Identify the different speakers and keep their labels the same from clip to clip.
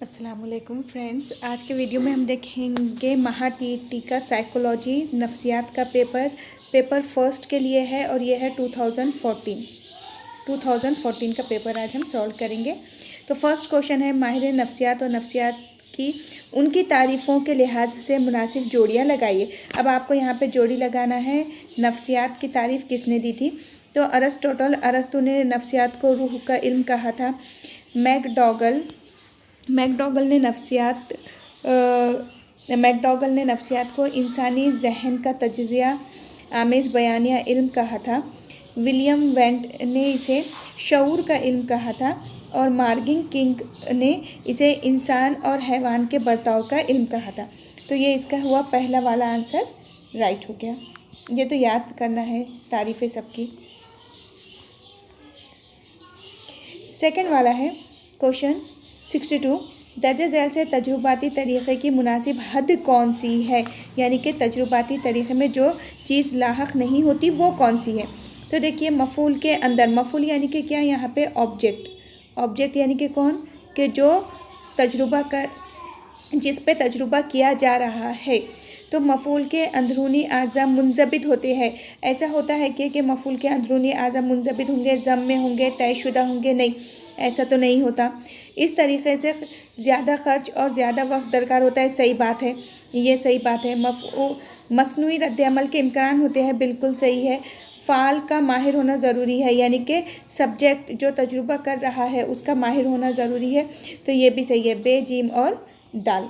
Speaker 1: अस्सलामुअलैकुम फ्रेंड्स, आज के वीडियो में हम देखेंगे महा टीका साइकोलॉजी नफ्सियात का पेपर फर्स्ट के लिए है और ये है 2014 का पेपर आज हम सॉल्व करेंगे। तो फर्स्ट क्वेश्चन है, माहिर नफ्सियात और नफ्सियात की उनकी तारीफ़ों के लिहाज से मुनासिब जोड़ियाँ लगाइए। अब आपको यहाँ पे जोड़ी लगाना है। नफ्सियात की तारीफ़ किसने दी थी? तो अरस्तु ने नफ्सियात को रूह का इल्म कहा था। मैकडॉगल ने नफ्सियात को इंसानी जहन का तज्ज़िया आमेज़ बयानिया इल्म कहा था। विलियम वेंट ने इसे शऊर का इल्म कहा था और मार्गिन किंग ने इसे इंसान और हैवान के बर्ताव का इल्म कहा था। तो ये इसका हुआ पहला वाला आंसर राइट हो गया। ये तो याद करना है तारीफ़ें सबकी। सेकंड वाला है क्वेश्चन 62, दर्ज झैल से तजुर्बाती तरीक़े की मुनासिब हद कौन सी है? यानी कि तजुर्बाती तरीक़े में जो चीज़ लाहक नहीं होती वो कौन सी है? तो देखिए, मफ़ूल के अंदर, मफ़ूल यानी कि क्या, यहाँ पे ऑब्जेक्ट यानी कि कौन, कि जो तजुर्बा कर जिस पे तजुर्बा किया जा रहा है। तो मफ़ूल के अंदरूनी आज़ा मुंज़बित होते हैं। ऐसा होता है कि मफ़ूल के अंदरूनी आज़ा मुंज़बित होंगे, ज़म में होंगे, तयशुदा होंगे? नहीं, ऐसा तो नहीं होता। इस तरीक़े से ज़्यादा ख़र्च और ज़्यादा वक्त दरकार होता है। सही बात है, ये सही बात है। मसनूई रद्द-ए-अमल के इम्कान होते हैं, बिल्कुल सही है। फ़ाल का माहिर होना ज़रूरी है, यानी कि सब्जेक्ट जो तजुर्बा कर रहा है उसका माहिर होना ज़रूरी है। तो ये भी सही है, बे, जीम और दाल।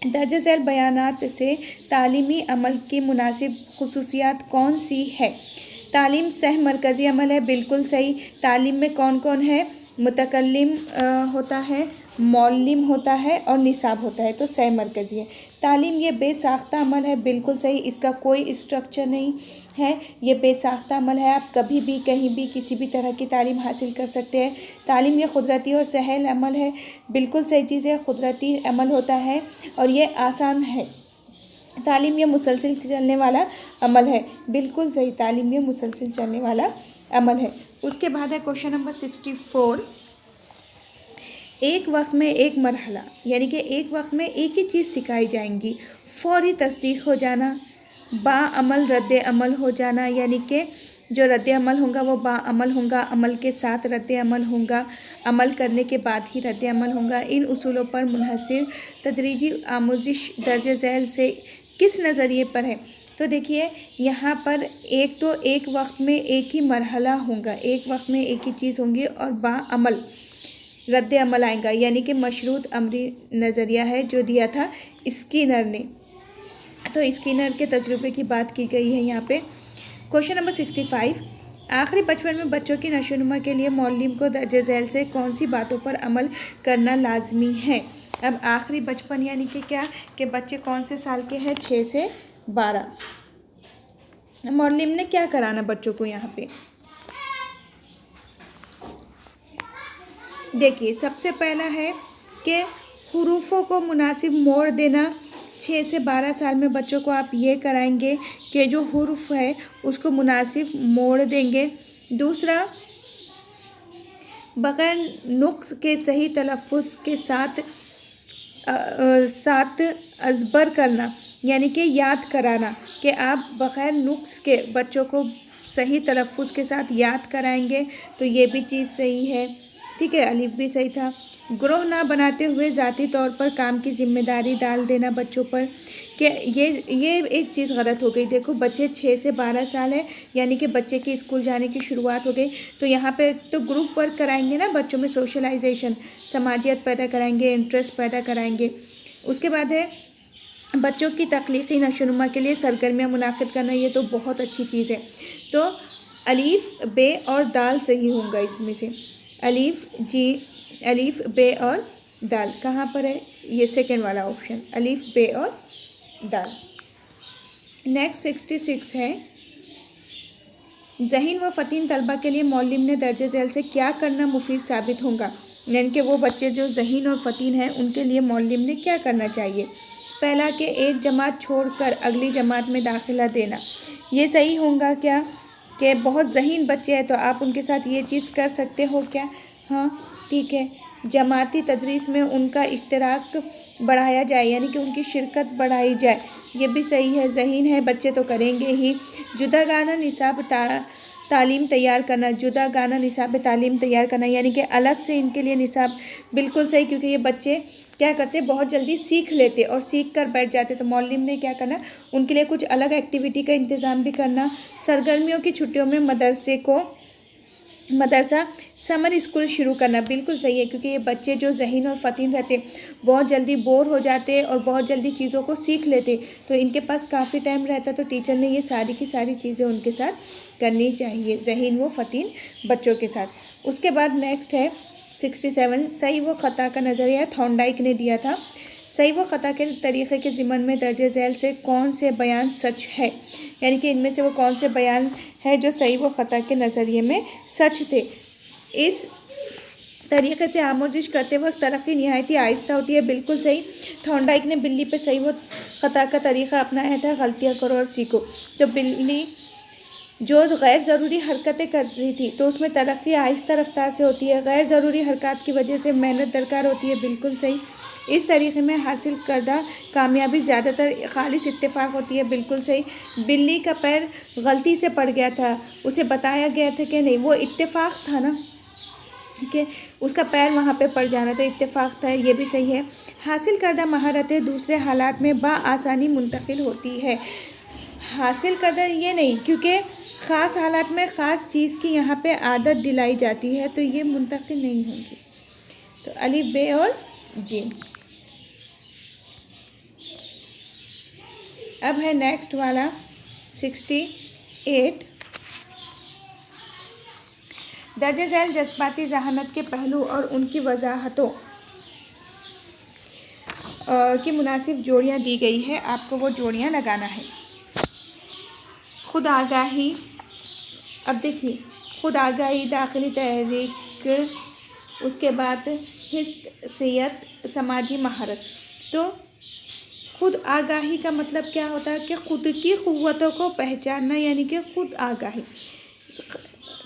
Speaker 1: दर्ज झैल बयानात से तालीमी अमल की मुनासिब खुसूसियात कौन सी है? तालीम सह मरकज़ी अमल है, बिल्कुल सही। तालीम में कौन कौन है? मुतकल्लिम होता है, मौल्लिम होता है और निसाब होता है, तो सह मरकज़ी है। तालीम ये बेसाख्ता अमल है, बिल्कुल सही। इसका कोई स्ट्रक्चर नहीं है, ये बेसाख्ता अमल है। आप कभी भी कहीं भी किसी भी तरह की तालीम हासिल कर सकते हैं। तालीम ये कुदरती और सहल अमल है, बिल्कुल सही चीज़ है। कुदरती अमल होता है और ये आसान है। तालीम ये मुसलसिल चलने वाला अमल है, बिल्कुल सही। तालीम ये मुसलसिल चलने वाला अमल है। उसके बाद है क्वेश्चन नंबर 64, एक वक्त में एक मरहला, यानी कि एक वक्त में एक ही चीज़ सिखाई जाएंगी। फौरी तस्दीक हो जाना, बाअमल रद्द अमल हो जाना, यानी कि जो रद्द अमल होगा वो बाअमल होगा, अमल के साथ रद्द अमल होगा, अमल करने के बाद ही रद्द अमल होगा। इन उसूलों पर मुनहसर तदरीजी आमोजिश दर्ज झैल से किस नज़रिए पर है? तो देखिए, यहाँ पर एक तो एक वक्त में एक ही मरहला होगा, एक वक्त में एक ही चीज़ होंगी और बाअमल रद्द अमल आएगा, यानी कि मशरूत अमरी नज़रिया है जो दिया था स्किनर ने। तो स्किनर के तजुर्बे की बात की गई है यहाँ पे। क्वेश्चन नंबर 65, आखिरी बचपन में बच्चों की नशोनुमा के लिए मौल्लिम को दर्ज झैल से कौन सी बातों पर अमल करना लाजमी है? अब आखिरी बचपन यानी कि क्या, कि बच्चे कौन से साल के हैं? 6 से 12। मौल्लिम ने क्या कराना बच्चों को यहाँ पे? देखिए, सबसे पहला है कि हुरूफ़ों को मुनासिब मोड़ देना। 6 से 12 साल में बच्चों को आप ये कराएंगे कि जो हुरूफ़ है उसको मुनासिब मोड़ देंगे। दूसरा, बग़ैर नुक्स के सही तलफ़्फ़ुज़ के साथ अज़बर करना, यानी कि याद कराना, कि आप बग़ैर नुक्स के बच्चों को सही तलफ़्फ़ुज़ के साथ याद कराएंगे। तो ये भी चीज़ सही है, ठीक है, अलिफ भी सही था। ग्रोह ना बनाते हुए ज़ाती तौर पर काम की जिम्मेदारी डाल देना बच्चों पर, कि ये एक चीज़ गलत हो गई। देखो, बच्चे 6 से 12 साल है, यानी कि बच्चे की स्कूल जाने की शुरुआत हो गई। तो यहाँ पे तो ग्रुप वर्क कराएंगे ना बच्चों में, सोशलाइजेशन, समाजियत पैदा कराएंगे, इंटरेस्ट पैदा कराएंगे। उसके बाद है बच्चों की तख्लीक़ी नशोनुमा के लिए सरगर्मियाँ मुनाक़िद करना, ये तो बहुत अच्छी चीज़ है। तो अलीफ, बे और दाल सही होगा इसमें से। अलीफ, बे और दाल कहाँ पर है? ये सेकंड वाला ऑप्शन, अलीफ, बे और दाल। नेक्स्ट 66 है, ज़हीन व फ़तीन तलबा के लिए मौल्लिम ने दर्ज झैल से क्या करना मुफीद साबित होगा? यानी कि वो बच्चे जो ज़हीन और फ़तीन हैं उनके लिए मौल्लिम ने क्या करना चाहिए? पहला, कि एक जमात छोड़कर अगली जमात में दाखिला देना। ये सही होगा क्या, कि बहुत ज़हीन बच्चे हैं तो आप उनके साथ ये चीज़ कर सकते हो क्या? हाँ, ठीक है। जमाती तदरीस में उनका इश्तराक बढ़ाया जाए, यानी कि उनकी शिरकत बढ़ाई जाए, ये भी सही है। ज़हीन है, बच्चे तो करेंगे ही। जुदागाना निसाब तालीम तैयार करना, जुदागाना निसाब तालीम तैयार करना, यानी कि अलग से इनके लिए निसाब, बिल्कुल सही, क्योंकि ये बच्चे क्या करते, बहुत जल्दी सीख लेते और सीख कर बैठ जाते। तो मौलम ने क्या करना, उनके लिए कुछ अलग एक्टिविटी का इंतज़ाम भी करना। सरगर्मियों की छुट्टियों में मदरसा समर स्कूल शुरू करना, बिल्कुल सही है, क्योंकि ये बच्चे जो ज़हीन और फ़तीन रहते बहुत जल्दी बोर हो जाते और बहुत जल्दी चीज़ों को सीख लेते, तो इनके पास काफ़ी टाइम रहता, तो टीचर ने ये सारी की सारी चीज़ें उनके साथ करनी चाहिए, ज़हीन व फ़तीन बच्चों के साथ। उसके बाद नेक्स्ट है 67, सही व ख़ता का नज़रिया थॉर्नडाइक ने दिया था। सही व ख़ता के तरीक़े के ज़िमन में दर्ज झैल से कौन से बयान सच है, यानी कि इनमें से वो कौन से बयान है जो सही व ख़ता के नज़रिए में सच थे। इस तरीक़े से आमोजिश करते वक्त तरक्की निहायती आहिस्ता होती है, बिल्कुल सही। थॉर्नडाइक ने बिल्ली पे सही व ख़ता का तरीक़ा अपनाया था, गलतियाँ करो और सीखो। तो बिल्ली जो गैर ज़रूरी हरकतें कर रही थी, तो उसमें तरक्की आहिस्ता रफ्तार से होती है, गैर ज़रूरी हरकत की वजह से मेहनत दरकार होती है, बिल्कुल सही। इस तरीक़े में हासिल करदा कामयाबी ज़्यादातर खालिस इत्तेफाक होती है, बिल्कुल सही। बिल्ली का पैर गलती से पड़ गया था, उसे बताया गया था कि नहीं, वो इत्तेफाक था ना, कि उसका पैर वहाँ पे पड़ जाना, तो इत्तेफाक था, ये भी सही है। हासिल करदा महारतें दूसरे हालात में आसानी मुंतकिल होती है, हासिल करदा ये नहीं, क्योंकि ख़ास हालात में ख़ास चीज़ की यहाँ पे आदत दिलाई जाती है, तो ये मुंतकिल नहीं होंगी। तो अलिफ, बे और जीम। अब है नेक्स्ट वाला 68, दर्ज झैल जज्बाती जहानत के पहलू और उनकी वजाहतों की मुनासिब जोड़ियाँ दी गई है, आपको वो जोड़ियाँ लगाना है। खुद आगाही, अब देखिए, खुद आगाही, दाखिली तहरीक, उसके बाद हिस्सियत, समाजी महारत। तो खुद आगाही का मतलब क्या होता है कि खुद की क़ुव्वतों को पहचानना, यानी कि खुद आगाही।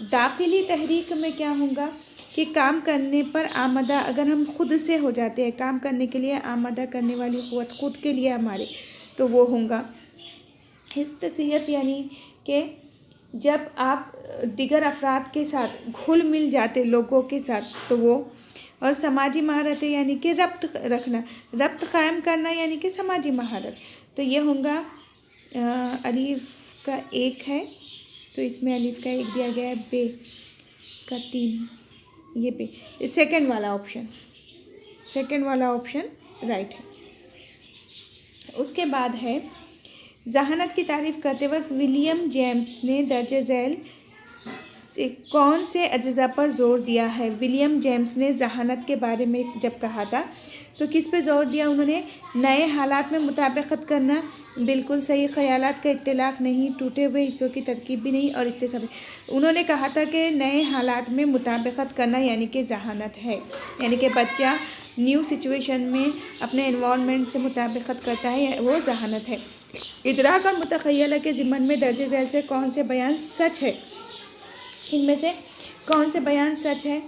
Speaker 1: दाखिली तहरीक में क्या होगा कि काम करने पर आमदा, अगर हम खुद से हो जाते हैं, काम करने के लिए आमदा करने वाली क़ुव्वत खुद के लिए हमारे, तो वो होगा। हिस्सियत यानी कि जब आप दिगर अफराद के साथ घुल मिल जाते लोगों के साथ, तो वो। और समाजी महारतें यानी कि रब्त रखना, रब्त कायम करना, यानी कि समाजी महारत। तो ये होगा, अलीफ का 1 है, तो इसमें अलीफ का 1 दिया गया है, बे का 3, ये बे, सेकंड वाला ऑप्शन राइट है। उसके बाद है जहानत की तारीफ़ करते वक्त विलियम जेम्स ने दर्ज झैल से कौन से अज्जा पर ज़ोर दिया है। विलियम जेम्स ने जहानत के बारे में जब कहा था, तो किस पे ज़ोर दिया उन्होंने, नए हालात में मुताबिकत करना, बिल्कुल सही। ख़यालात का इत्तिलाक़ नहीं, टूटे हुए हिस्सों की तरकीब भी नहीं, और इत्तेसाब। उन्होंने कहा था कि नए हालात में मुताबिकत करना यानी कि जहानत है, यानी कि बच्चा न्यू सिचुएशन में अपने एनवायरनमेंट से मुताबिकत करता है, वो जहानत है। इदराक और मुतख़य्यला के ज़िम्मन में दर्ज झैल से कौन से बयान सच है, इनमें से कौन से बयान सच है।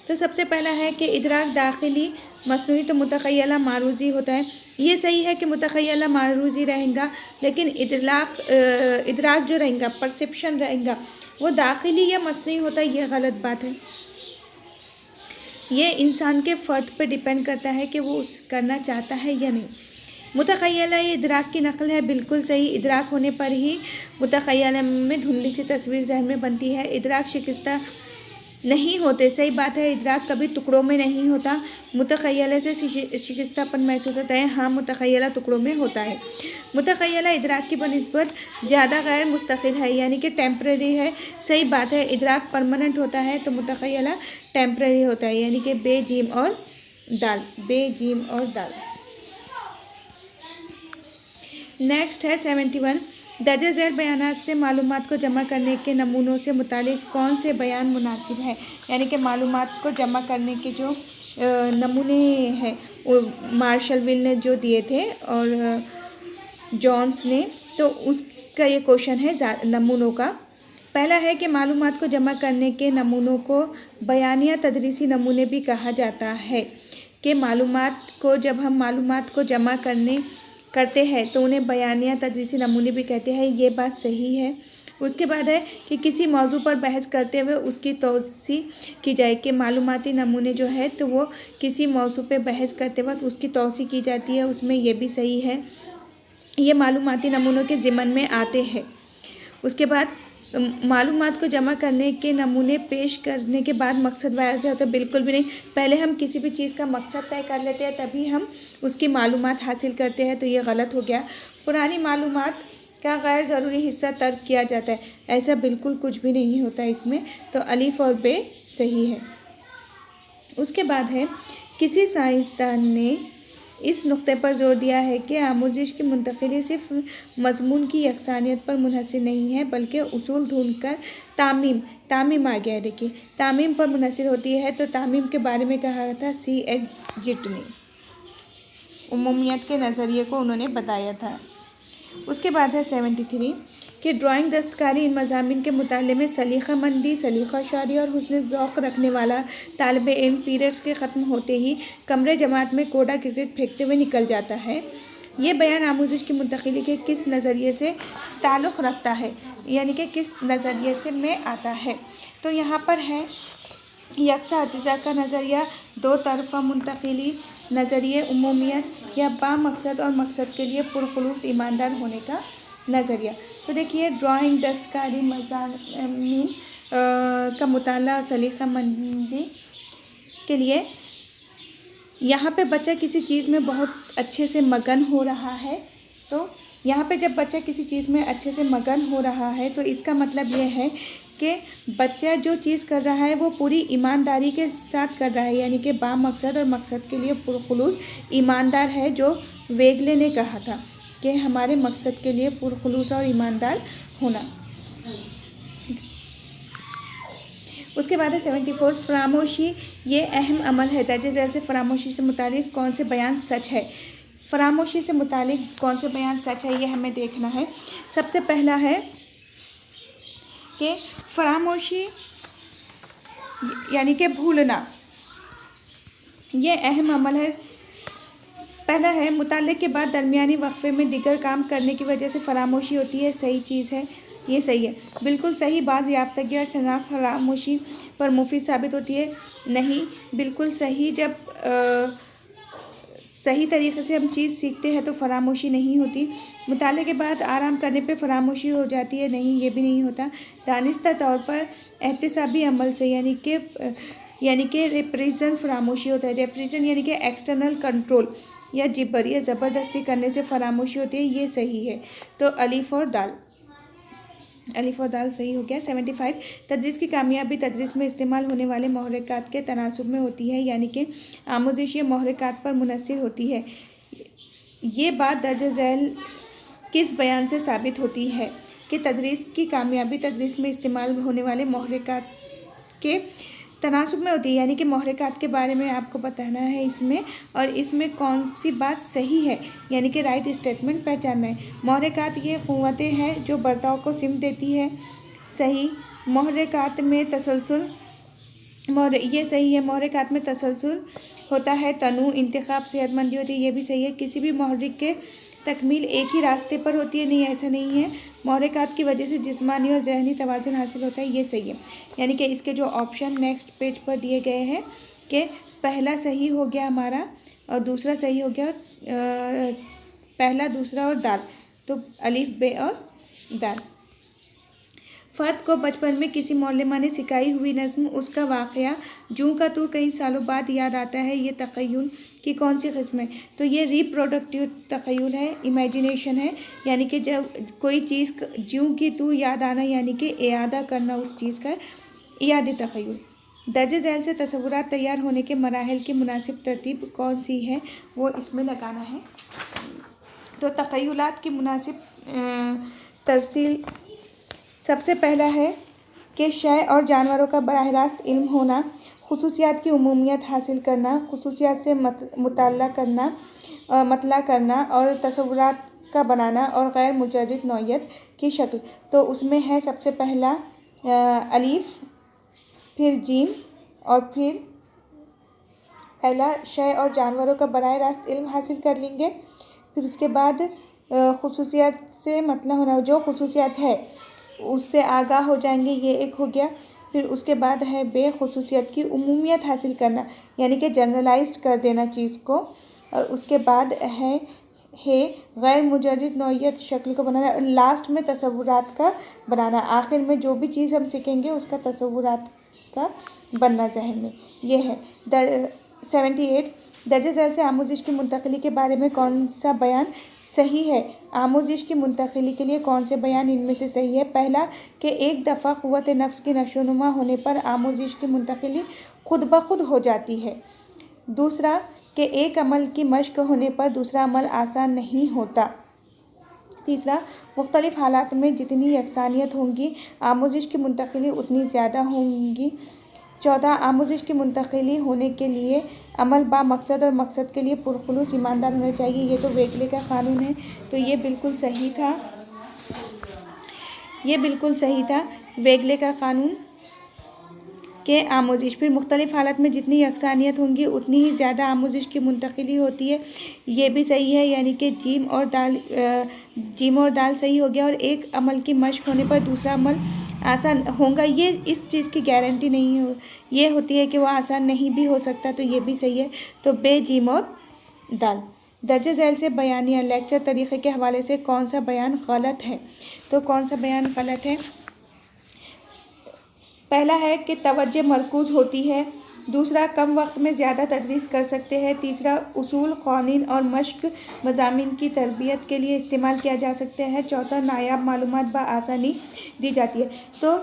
Speaker 1: तो सबसे पहला है कि इदराक दाखिली मसनूई, तो मुतख़य्यला मारूज़ी होता है, ये सही है कि मुतख़य्यला मारूज़ी रहेगा, लेकिन इदराक जो रहेगा, परसेप्शन रहेगा, वो दाखिली या मसनूई होता है, ये गलत बात है। ये इंसान के फ़र्द पे डिपेंड करता है कि वो करना चाहता है या नहीं। मुतख़य्यला ये इदराक की नकल है, बिल्कुल सही। इदराक होने पर ही मुतख़य्यला में धुंधली सी तस्वीर जहन में बनती है। इदराक शिकस्ता नहीं होते, सही बात है, इदराक कभी टुकड़ों में नहीं होता। मुतख़य्यला से शिकस्तापन महसूस होता है, हाँ, मुतख़य्यला टुकड़ों में होता है। मुतख़य्यला इदराक की बनिस्बत ज़्यादा गैर मुस्तकिल है, यानी कि टेम्परेरी है, सही बात है। इदराक परमानेंट होता है, तो मुतख़य्यला टेम्परेरी होता है, यानी कि बे, जीम और दाल, बे, जीम और दाल। नेक्स्ट है 71, दर्ज झैल बयानात से मालूमात को जमा करने के नमूनों से मुतालिक कौन से बयान मुनासिब है, यानी कि मालूमात को जमा करने के जो नमूने हैं, वो मार्शल विल ने जो दिए थे और जॉन्स ने, तो उसका ये क्वेश्चन है नमूनों का। पहला है कि मालूमात को जमा करने के नमूनों को बयानिया तदरीसी नमूने भी कहा जाता है। कि मालूमात को जब हम मालूमात को जमा करते हैं तो उन्हें बयानिया तदरीसी नमूने भी कहते हैं। ये बात सही है। उसके बाद है कि किसी मौजू पर बहस करते हुए उसकी तौसी की जाए। कि मालूमाती नमूने जो है तो वो किसी मौजू पर बहस करते वक्त उसकी तौसी की जाती है, उसमें ये भी सही है। ये मालूमाती नमूनों के ज़िम्मन में आते हैं। उसके बाद मालूमात को जमा करने के नमूने पेश करने के बाद मकसद बयां से होता है, बिल्कुल भी नहीं। पहले हम किसी भी चीज़ का मकसद तय कर लेते हैं तभी हम उसकी मालूमात हासिल करते हैं, तो ये गलत हो गया। पुरानी मालूमात का गैर ज़रूरी हिस्सा तर्क किया जाता है, ऐसा बिल्कुल कुछ भी नहीं होता इसमें, तो अलीफ और बे सही है। उसके बाद है किसी साइंसदान ने इस नुक्ते पर जोर दिया है कि आमोजिश की मुंतकिली सिर्फ मजमून की यकसानियत पर मुनहसर नहीं है बल्कि उसूल ढूंढकर तामीम आ गया है। देखिए तामीम पर मुनहसर होती है, तो तामीम के बारे में कहा था C.H. जिट ने, उमूमियत के नज़रिए को उन्होंने बताया था। उसके बाद है 73 कि ड्राइंग दस्तकारी इन मज़ामीन के मुताले में सलीक़ामंदी, सलीक़ाशारी और हुस्न ज़ौक़ रखने वाला तालिब इल्म पीरियड्स के ख़त्म होते ही कमरे जमात में कोड़ा क्रिकेट फेंकते हुए निकल जाता है। ये बयान आमोजिश की मुंतकिली के किस नज़रिए से ताल्लुक़ रखता है, यानी कि किस नज़रिए से में आता है। तो यहाँ पर है यकसा अज्ज़ा का नज़रिया, दो तरफ़ा मुंतकिली, नज़रिए उमूमियत या बामकसद और मकसद के लिए पुरखुलूस ईमानदार होने का नज़रिया। तो देखिए ड्राइंग दस्तकारी मज़ामीन का मुताला और सलीक़ामंदी के लिए यहाँ पे बच्चा किसी चीज़ में बहुत अच्छे से मगन हो रहा है। तो यहाँ पे जब बच्चा किसी चीज़ में अच्छे से मगन हो रहा है तो इसका मतलब ये है कि बच्चा जो चीज़ कर रहा है वो पूरी ईमानदारी के साथ कर रहा है, यानी कि बामकसद और मकसद के लिए पुरखुलूस ईमानदार है, जो वेगले ने कहा था कि हमारे मकसद के लिए पुरखुलूस और ईमानदार होना। उसके बाद है 74 फरामोशी ये अहम अमल है। दर्जे झैल से फरामोशी से मुतालिक कौन से बयान सच है। फरामोशी से मुतालिक कौन से बयान सच है ये हमें देखना है। सबसे पहला है कि फरामोशी यानी कि भूलना, ये अहम अमल है। पहला है मुताले के बाद दरमियानी वक्फे में दिगर काम करने की वजह से फरामोशी होती है, सही चीज़ है, ये सही है, बिल्कुल सही। बाज़ याफ्तगी और शनाख्त फरामोशी पर मुफीद साबित होती है, नहीं, बिल्कुल सही। जब सही तरीके से हम चीज़ सीखते हैं तो फरामोशी नहीं होती। मुताले के बाद आराम करने पे फरामोशी हो जाती है, नहीं, ये भी नहीं होता। दानिस्ता तौर पर एहतिसाबी अमल से यानी कि रिप्रेजेंट फरामोशी होता है। रिप्रेजेंट यानी कि एक्सटर्नल कंट्रोल या जिबर या ज़बरदस्ती करने से फरामोशी होती है, ये सही है। तो अलीफ और दाल सही हो गया। 75 तदरीस की कामयाबी तदरीस में इस्तेमाल होने वाले महरक़ात के तनासुब में होती है, यानी कि आमोजिश ये महरक़ात पर मुनहसर होती है। ये बात दर्ज झैल किस बयान से साबित होती है कि तदरीस की कामयाबी तदरीस में इस्तेमाल होने वाले महरक़ात के तनासुब में होती है, यानी कि महरक़ात के बारे में आपको बताना है इसमें, और इसमें कौन सी बात सही है, यानी कि राइट स्टेटमेंट पहचानना है। महरक़ात ये क़ुव्वतें हैं जो बर्ताव को सिमत देती है, सही। महरक़ात में तसलसल, ये सही है। महरक़ात में तसलसल होता है, तनु इंतखाब सेहतमंदी होती है, ये भी सही है। किसी भी महर्रिक के तकमील एक ही रास्ते पर होती है, नहीं, ऐसा नहीं है। महरक़ात की वजह से जिस्मानी और ज़हनी तवाज़ुन हासिल होता है, ये सही है। यानी कि इसके जो ऑप्शन नेक्स्ट पेज पर दिए गए हैं कि पहला सही हो गया हमारा और दूसरा सही हो गया, पहला, दूसरा और दाल, तो अलीफ, बे और दाल। फ़र्द को बचपन में किसी मौलमा ने सिखाई हुई नज़्म, उसका वाक़या जूं का तू कई सालों बाद याद आता है, ये तख़य्युल की कौन सी किस्म है। तो ये रिप्रोडक्टिव तख़य्युल है, इमेजिनेशन है, यानी कि जब कोई चीज़ जूं की तू याद आना, यानी कि इयादा करना उस चीज़ का, इयादी तख़य्युल। दर्ज झैल से तसव्वुरात तैयार होने के मराहिल की मुनासिब तरतीब कौन सी है, वो इसमें लगाना है। तो तख़य्युलात की मुनासिब तरसील, सबसे पहला है कि शय और जानवरों का बराह रास्त इल्म होना, खुसूसियात की उमूमियत हासिल करना, खुसूसियात से मतला करना और तसव्वुरात का बनाना और गैर मुजर्रिद नौइयत की शक्ल। तो उसमें है सबसे पहला अलीफ, फिर जीम और फिर अला शय और जानवरों का बराह रास्त इल्म हासिल कर लेंगे। फिर उसके बाद खुसूसियात से मतलब होना, जो खुसूसियात है उससे आगाह हो जाएंगे, ये एक हो गया। फिर उसके बाद है बेखुसूसियत की उमूमियत हासिल करना, यानी कि जनरलाइज्ड कर देना चीज़ को। और उसके बाद है गैर मुजर्रिद नौइयत शक्ल को बनाना, और लास्ट में तसव्वुरात का बनाना। आखिर में जो भी चीज़ हम सीखेंगे उसका तसव्वुरात का बनना जहन में। ये है 78 दर्जे झैल से आमोजिश की मुंतकिली के बारे में कौन सा बयान सही है। आमोजिश की मुंतकिली के लिए कौन से बयान इनमें से सही है। पहला कि एक दफ़ा क़ुव्वत नफ्स की नशोनुमा होने पर आमोजिश की मुंतकिली खुद ब खुद हो जाती है। दूसरा कि एक अमल की मश्क होने पर दूसरा अमल आसान नहीं होता। तीसरा, मुख्तलिफ़ हालात में जितनी यकसानियत होंगी आमोजिश की मुंतकिली उतनी ज़्यादा होंगी। चौथा, आमोजिश की मुंतकिली होने के लिए अमल बा मकसद और मकसद के लिए पुरखुलूस ईमानदार होना चाहिए। ये तो वेगले का क़ानून है, तो ये बिल्कुल सही था, वेगले का क़ानून के आमोजिश। फिर मुख्तलिफ़ हालत में जितनी यकसानियत होंगी उतनी ही ज़्यादा आमोजिश की मुंतकिली होती है, ये भी सही है, यानी कि जीम और दाल सही हो गया। और एक अमल की मश्क होने पर दूसरा अमल आसान होगा, ये इस चीज़ की गारंटी नहीं हो, ये होती है कि वो आसान नहीं भी हो सकता, तो ये भी सही है। तो बे, जीम और दाल। दर्जे झैल से बयान या लेक्चर तरीक़े के हवाले से कौन सा बयान गलत है। तो कौन सा बयान गलत है। पहला है कि तवज्जो मरकूज़ होती है। दूसरा, कम वक्त में ज़्यादा तदरीस कर सकते हैं। तीसरा, उसूल, क़वानीन और मश्क मज़ामीन की तरबियत के लिए इस्तेमाल किया जा सकता है। चौथा, नायाब मालूमात बआसानी दी जाती है। तो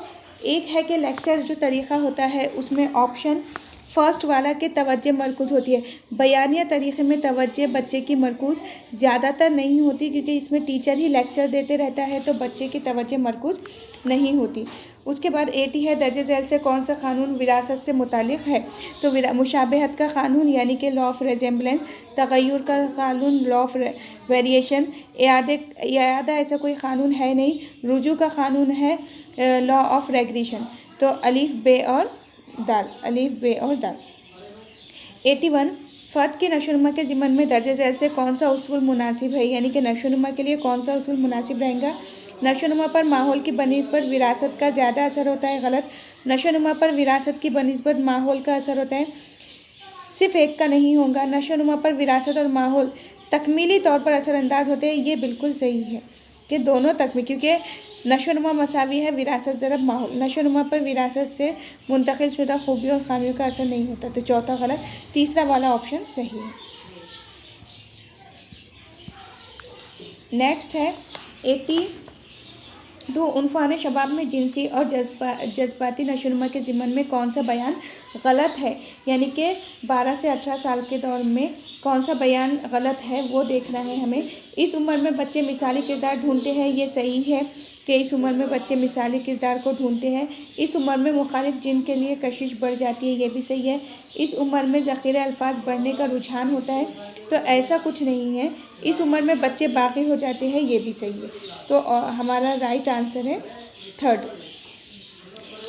Speaker 1: एक है कि लेक्चर जो तरीक़ा होता है उसमें ऑप्शन फ़र्स्ट वाला के तवज्जो मरकूज़ होती है। बयानिया तरीक़े में तवज्जो बच्चे की मरकूज़ ज़्यादातर नहीं होती, क्योंकि इसमें टीचर ही लेक्चर देते रहता है, तो बच्चे की तवज्जो मरकूज़ नहीं होती। उसके बाद 80 है दर्जे झैल से कौन सा क़ानून विरासत से मुतालिक है। तो मुशाबहत का क़ानून यानी कि लॉ ऑफ रेजेम्बलेंस, तग़य्युर का क़ानून लॉ ऑफ वेरिएशन, इयादा ऐसा कोई क़ानून है नहीं, रुजू का क़ानून है लॉ ऑफ रेग्रेशन। तो अलीफ बे और दाल, अलीफ बे और दाल। 81 फ़र्द की नशोनुमा के ज़िम्मन में दर्जे झैल से कौन सा उसूल मुनासिब है, यानी कि नशोनुमा के लिए कौन सा उसूल मुनासिब रहेगा। नशोनुमा पर माहौल की बनिस्बत विरासत का ज़्यादा असर होता है, गलत। नशोनुमा पर विरासत की बनिस्बत माहौल का असर होता है, सिर्फ एक का नहीं होगा। नशोनुमा पर विरासत और माहौल तकमीली तौर पर असरअंदाज होते हैं, ये बिल्कुल सही है कि दोनों क्योंकि नशोनुमा मसावी है विरासत ज़रब माहौल। नशोनुमा पर विरासत से मुंतकिल शुदा खूबियों और खामियों का असर नहीं होता, तो चौथा गलत। तीसरा वाला ऑप्शन सही है। नेक्स्ट है 82 उनफान शबाब में जिनसी और जज्बाती नशोनुमा के ज़िम्मन में कौन सा बयान गलत है, यानी कि 12 से 18 साल के दौर में कौन सा बयान गलत है वो देखना है हमें। इस उम्र में बच्चे मिसाली किरदार ढूंढते हैं, ये सही है कि इस उम्र में बच्चे मिसाली किरदार को ढूंढते हैं। इस उम्र में मुखालिफ जिन के लिए कशिश बढ़ जाती है, ये भी सही है। इस उम्र में ज़ख़ीरे अल्फाज बढ़ने का रुझान होता है, तो ऐसा कुछ नहीं है। इस उम्र में बच्चे बाकी हो जाते हैं, ये भी सही है। तो हमारा राइट आंसर है थर्ड।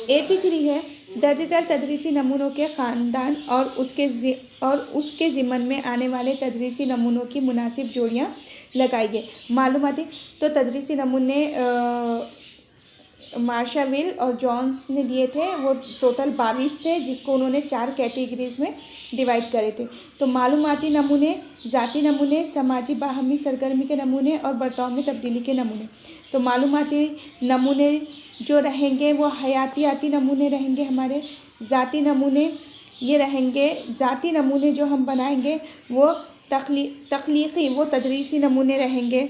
Speaker 1: 83 है दर्जे झैल तदरीसी नमूनों के ख़ानदान और उसके ज़िम्मन में आने वाले तदरीसी नमूनों की मुनासिब जोड़ियाँ लगाइए। मालूमाती तो तदरीसी नमूने मार्शाविल और जॉन्स ने दिए थे, वो टोटल 22 थे, जिसको उन्होंने 4 कैटेगरीज़ में डिवाइड करे थे। तो मालूमाती नमूने, ज़ाती नमूने, समाजी बाहमी सरगर्मी के नमूने और बर्ताव में तब्दीली के नमूने। तो मालूमाती नमूने जो रहेंगे वो हयातियाती नमूने रहेंगे हमारे। ज़ाती नमूने ये रहेंगे, ज़ाती नमूने जो हम बनाएंगे वो तख्लीक़ी वो तदरीसी नमूने रहेंगे,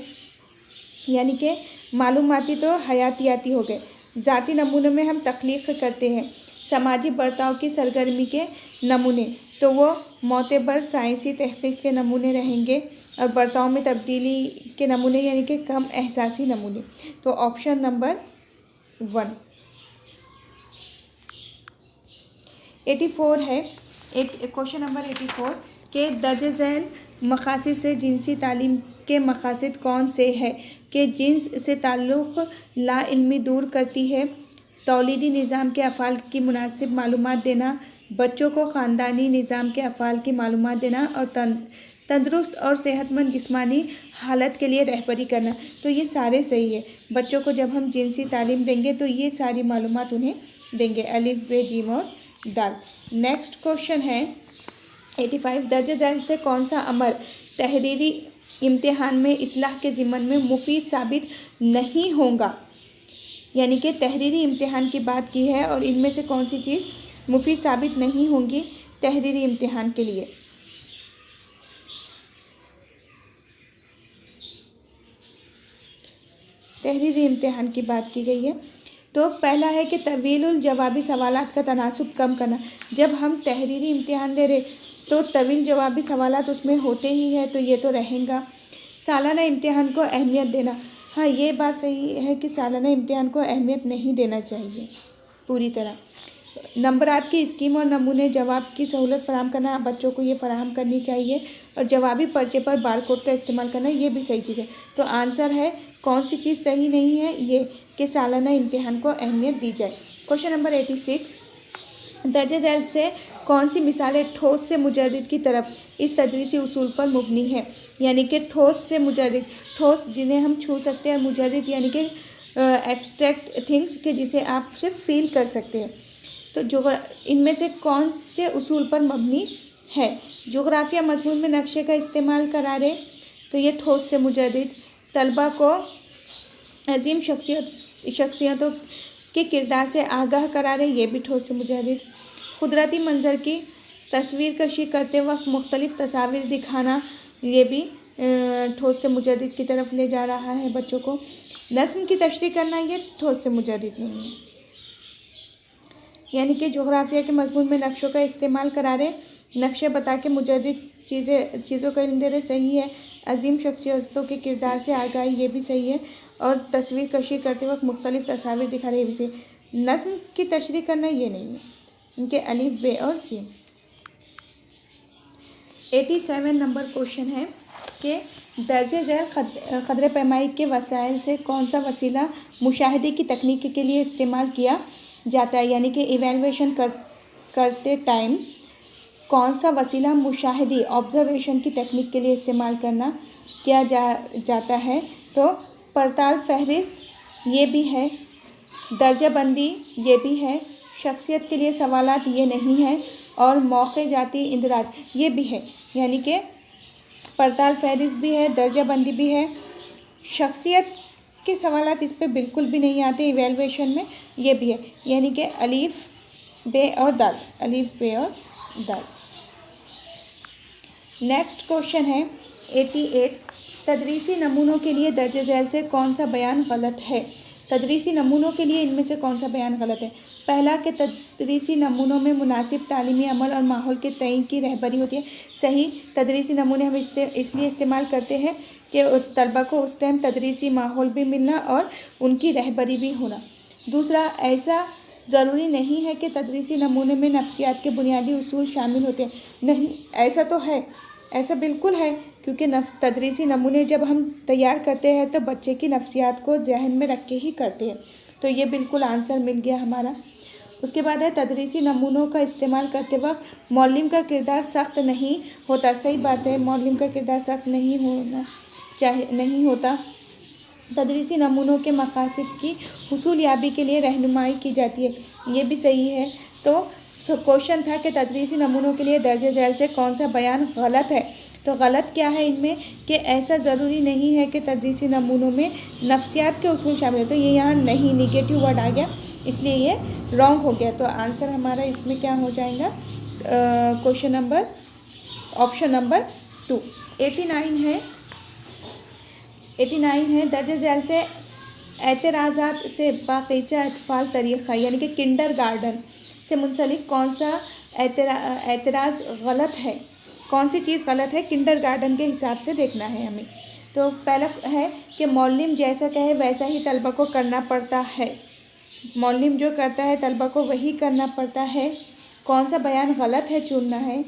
Speaker 1: यानी कि मालूमाती तो हयातियाती हो गए। ज़ाती नमूनों में हम तख्लीक़ करते हैं। समाजी बर्ताव की सरगर्मी के नमूने तो वो मोतबर साइंसी तहक़ीक़ के नमूने रहेंगे, और बर्ताव में तब्दीली के नमूने यानी कि कम एहसासी नमूने। तो ऑप्शन नंबर 1। 84 है क्वेश्चन नंबर 84 के दर्जे झैल मक़ासिद से जिनसी तालीम के मक़ासिद कौन से है। कि जिन्स से ताल्लुक़ ला इल्मी दूर करती है, तौलीदी निज़ाम के अफ़ाल की मुनासिब मालूमात देना, बच्चों को ख़ानदानी निज़ाम के अफ़ाल की मालूमात देना और तंदुरुस्त और सेहतमंद जिस्मानी हालत के लिए रहबरी करना। तो ये सारे सही है। बच्चों को जब हम जिनसी तालीम देंगे तो ये सारी मालूमात उन्हें देंगे, अलिफ बे जीम और दाल। नेक्स्ट क्वेश्चन है 85, दर्ज झैल से कौन सा अमल तहरीरी इम्तिहान में इस्लाह के ज़िम्मन में मुफीद साबित नहीं होगा। यानी कि तहरीरी इम्तिहान की बात की है और इनमें से कौन सी चीज़ मुफीद साबित नहीं होंगी तहरीरी इम्तिहान के लिए। तहरीरी इम्तिहान की बात की गई है। तो पहला है कि तवीलुल जवाबी सवालात का तनासुब कम करना। जब हम तहरीरी इम्तिहान दे रहे तो तवील जवाबी सवालात उसमें होते ही है, तो ये तो रहेगा। सालाना इम्तिहान को अहमियत देना। हाँ, ये बात सही है कि सालाना इम्तिहान को अहमियत नहीं देना चाहिए पूरी तरह। नंबरात की स्कीम और नमूने जवाब की सहूलत फ़राहम करना, बच्चों को ये फ़राहम करनी चाहिए। और जवाबी पर्चे पर बारकोड का इस्तेमाल करना, ये भी सही चीज़ है। तो आंसर है कौन सी चीज़ सही नहीं है, ये कि सालाना इम्तिहान को अहमियत दी जाए। क्वेश्चन नंबर 86, दर्ज झैल से कौन सी मिसालें ठोस से मुजर्रिद की तरफ इस तदरीसी उसूल पर मुबनी है। यानी कि ठोस से मुजर्रिद, ठोस जिन्हें हम छू सकते हैं, मुजर्रिद यानी कि एब्स्ट्रैक्ट थिंग्स के जिसे आप सिर्फ फील कर सकते हैं। तो इनमें से कौन से उसूल पर मबनी है। जोग्राफिया मज़मून में नक्शे का इस्तेमाल करारे, तो ये ठोस से मुजर्रिद। तलबा को अजीम शख्सियतों के किरदार से आगाह करारे, ये भी ठोस से मुजर्रिद। कुदरती मंजर की तस्वीर कशी करते वक्त मुख्तलिफ तस्वीर दिखाना, ये भी ठोस से मुजर्रिद की तरफ ले जा रहा है बच्चों को। नस्म की तशरीह करना, ये ठोस से मुजर्रिद नहीं है। यानी कि जोग्राफिया के मज़मून में नक्शों का इस्तेमाल करा रहे, नक्शे बता के मुजर्रिद चीज़ों का इल्म दे रहे, सही है। अजीम शख्सियतों के किरदार से आगाही, ये भी सही है। और तस्वीर कशी करते वक्त मुख्तलिफ तस्वीर दिखा रहे, ये भी सही। नस्म की तशरीह करना, ये नहीं है। इनके अलिफ बे और जी। 87 नंबर क्वेश्चन है कि दर्जे झैल क़द्र पैमाई के वसाइल से कौन सा वसीला मुशाहिदे की तकनीक के लिए इस्तेमाल किया जाता है। यानी कि इवैल्यूएशन करते टाइम कौन सा वसीला मुशाहिदी ऑब्जर्वेशन की तकनीक के लिए इस्तेमाल किया जाता है। तो पड़ताल फहरिस्त, ये भी है। दर्जाबंदी, ये भी है। शख्सियत के लिए सवालात, ये नहीं है। और मौके जाती इंदराज, ये भी है। यानी कि पड़ताल फहरिस्त भी है, दर्जाबंदी भी है, शख्सियत के सवालात इस पे बिल्कुल भी नहीं आते इवैल्यूएशन में, ये भी है। यानी कि अलीफ बे और दाल, अलीफ बे और दाल। नेक्स्ट क्वेश्चन है 88, तदरीसी नमूनों के लिए दर्ज झैल से कौन सा बयान गलत है। तदरीसी नमूनों के लिए इनमें से कौन सा बयान गलत है। पहला कि तदरीसी नमूनों में मुनासिब तालीमी अमल और माहौल के तयन की रहबरी होती है, सही। तदरीसी नमूने हम इसलिए इस्तेमाल करते हैं कि तलबा को उस टाइम तदरीसी माहौल भी मिलना और उनकी रहबरी भी होना। दूसरा, ऐसा ज़रूरी नहीं है कि तदरीसी नमूने में नफ्सियात के बुनियादी उसूल शामिल होते हैं। नहीं, ऐसा तो है, ऐसा बिल्कुल है, क्योंकि तदरीसी नमूने जब हम तैयार करते हैं तो बच्चे की नफ्सियात को जहन में रख के ही करते हैं। तो ये बिल्कुल आंसर मिल गया हमारा। उसके बाद है तदरीसी नमूनों का इस्तेमाल करते वक्त मौलिम का किरदार सख्त नहीं होता, सही बात है, मौलिम का किरदार सख्त नहीं होता। तदरीसी नमूनों के मकासद की हुसूल याबी के लिए रहनुमाई की जाती है, ये भी सही है। तो क्वेश्चन था कि तदरीसी नमूनों के लिए दर्ज झैल से कौन सा बयान गलत है। तो गलत क्या है इनमें कि ऐसा ज़रूरी नहीं है कि तदरीसी नमूनों में नफ्सियात के उसूल शामिल है। तो ये यहाँ नहीं, निगेटिव वर्ड आ गया, इसलिए ये रॉन्ग हो गया। तो आंसर हमारा इसमें क्या हो जाएगा, क्वेश्चन नंबर ऑप्शन नंबर 2। 89 है दर्ज झैल से एतराज़ात से बाक़ीचा अतफ़ाल तरीक़ा, यानी कि किंडर गार्डन से मुंसलिक कौन सा एतराज़ गलत है, कौन सी चीज़ गलत है किंडर गार्डन के हिसाब से देखना है हमें। तो पहला है कि मौलिम जैसा कहे वैसा ही तलबा को करना पड़ता है, मौलिम जो करता है तलबा को वही करना पड़ता है, कौन सा बयान गलत है चुनना है।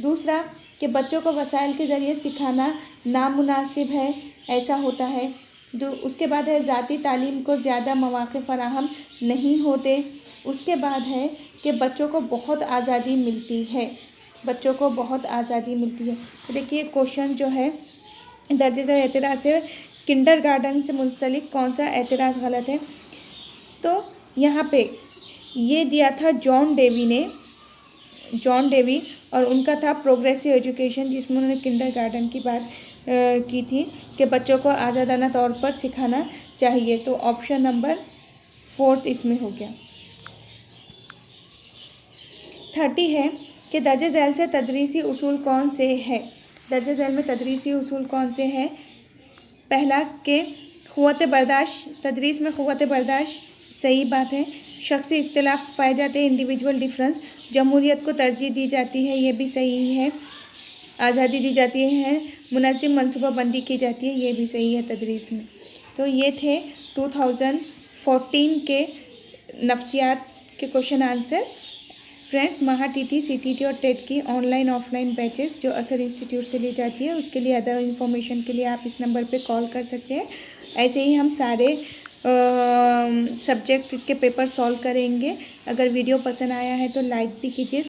Speaker 1: दूसरा कि बच्चों को वसाइल के ज़रिए सिखाना नामुनासिब है, ऐसा होता है। उसके बाद है ज़ाती तालीम को ज़्यादा मौक़े फ़राहम नहीं होते। उसके बाद है कि बच्चों को बहुत आज़ादी मिलती है, बच्चों को बहुत आज़ादी मिलती है। तो देखिए क्वेश्चन जो है, दर्जे झेल एतराज़ से किंडरगार्टन से मुंसलिक कौन सा एतराज़ गलत है। तो यहाँ पे ये दिया था जॉन डेवी और उनका था प्रोग्रेसिव एजुकेशन, जिसमें उन्होंने किंडरगार्टन की बात की थी कि बच्चों को आज़ादाना तौर पर सिखाना चाहिए। तो ऑप्शन नंबर 4 इसमें हो गया। 30 है कि दर्जे झेल से तदरीसी उसूल कौन से है। दर्जे झेल में तदरीसी उसूल कौन से हैं। पहला कि क़ुव्वत बर्दाश्त, तदरीस में क़ुव्वत बर्दाश्त सही बात है। शख्सी इख्तिलाफ पाए जाते हैं, इंडिविजुअल डिफरेंस। जमहूरियत को तरजीह दी जाती है, ये भी सही है। आज़ादी दी जाती है, मुनज़्ज़म मनसूबाबंदी की जाती है, ये भी सही है तदरीस में। तो ये थे 2014 के नफ्सियात के क्वेश्चन आंसर। फ्रेंड्स, महा टीटी, सीटीटी और टेट की ऑनलाइन ऑफलाइन बैचेस जो असर इंस्टीट्यूट से ली जाती है, उसके लिए अदर इन्फॉर्मेशन के लिए आप इस नंबर पे कॉल कर सकते हैं। ऐसे ही हम सारे सब्जेक्ट के पेपर सॉल्व करेंगे। अगर वीडियो पसंद आया है तो लाइक भी कीजिए।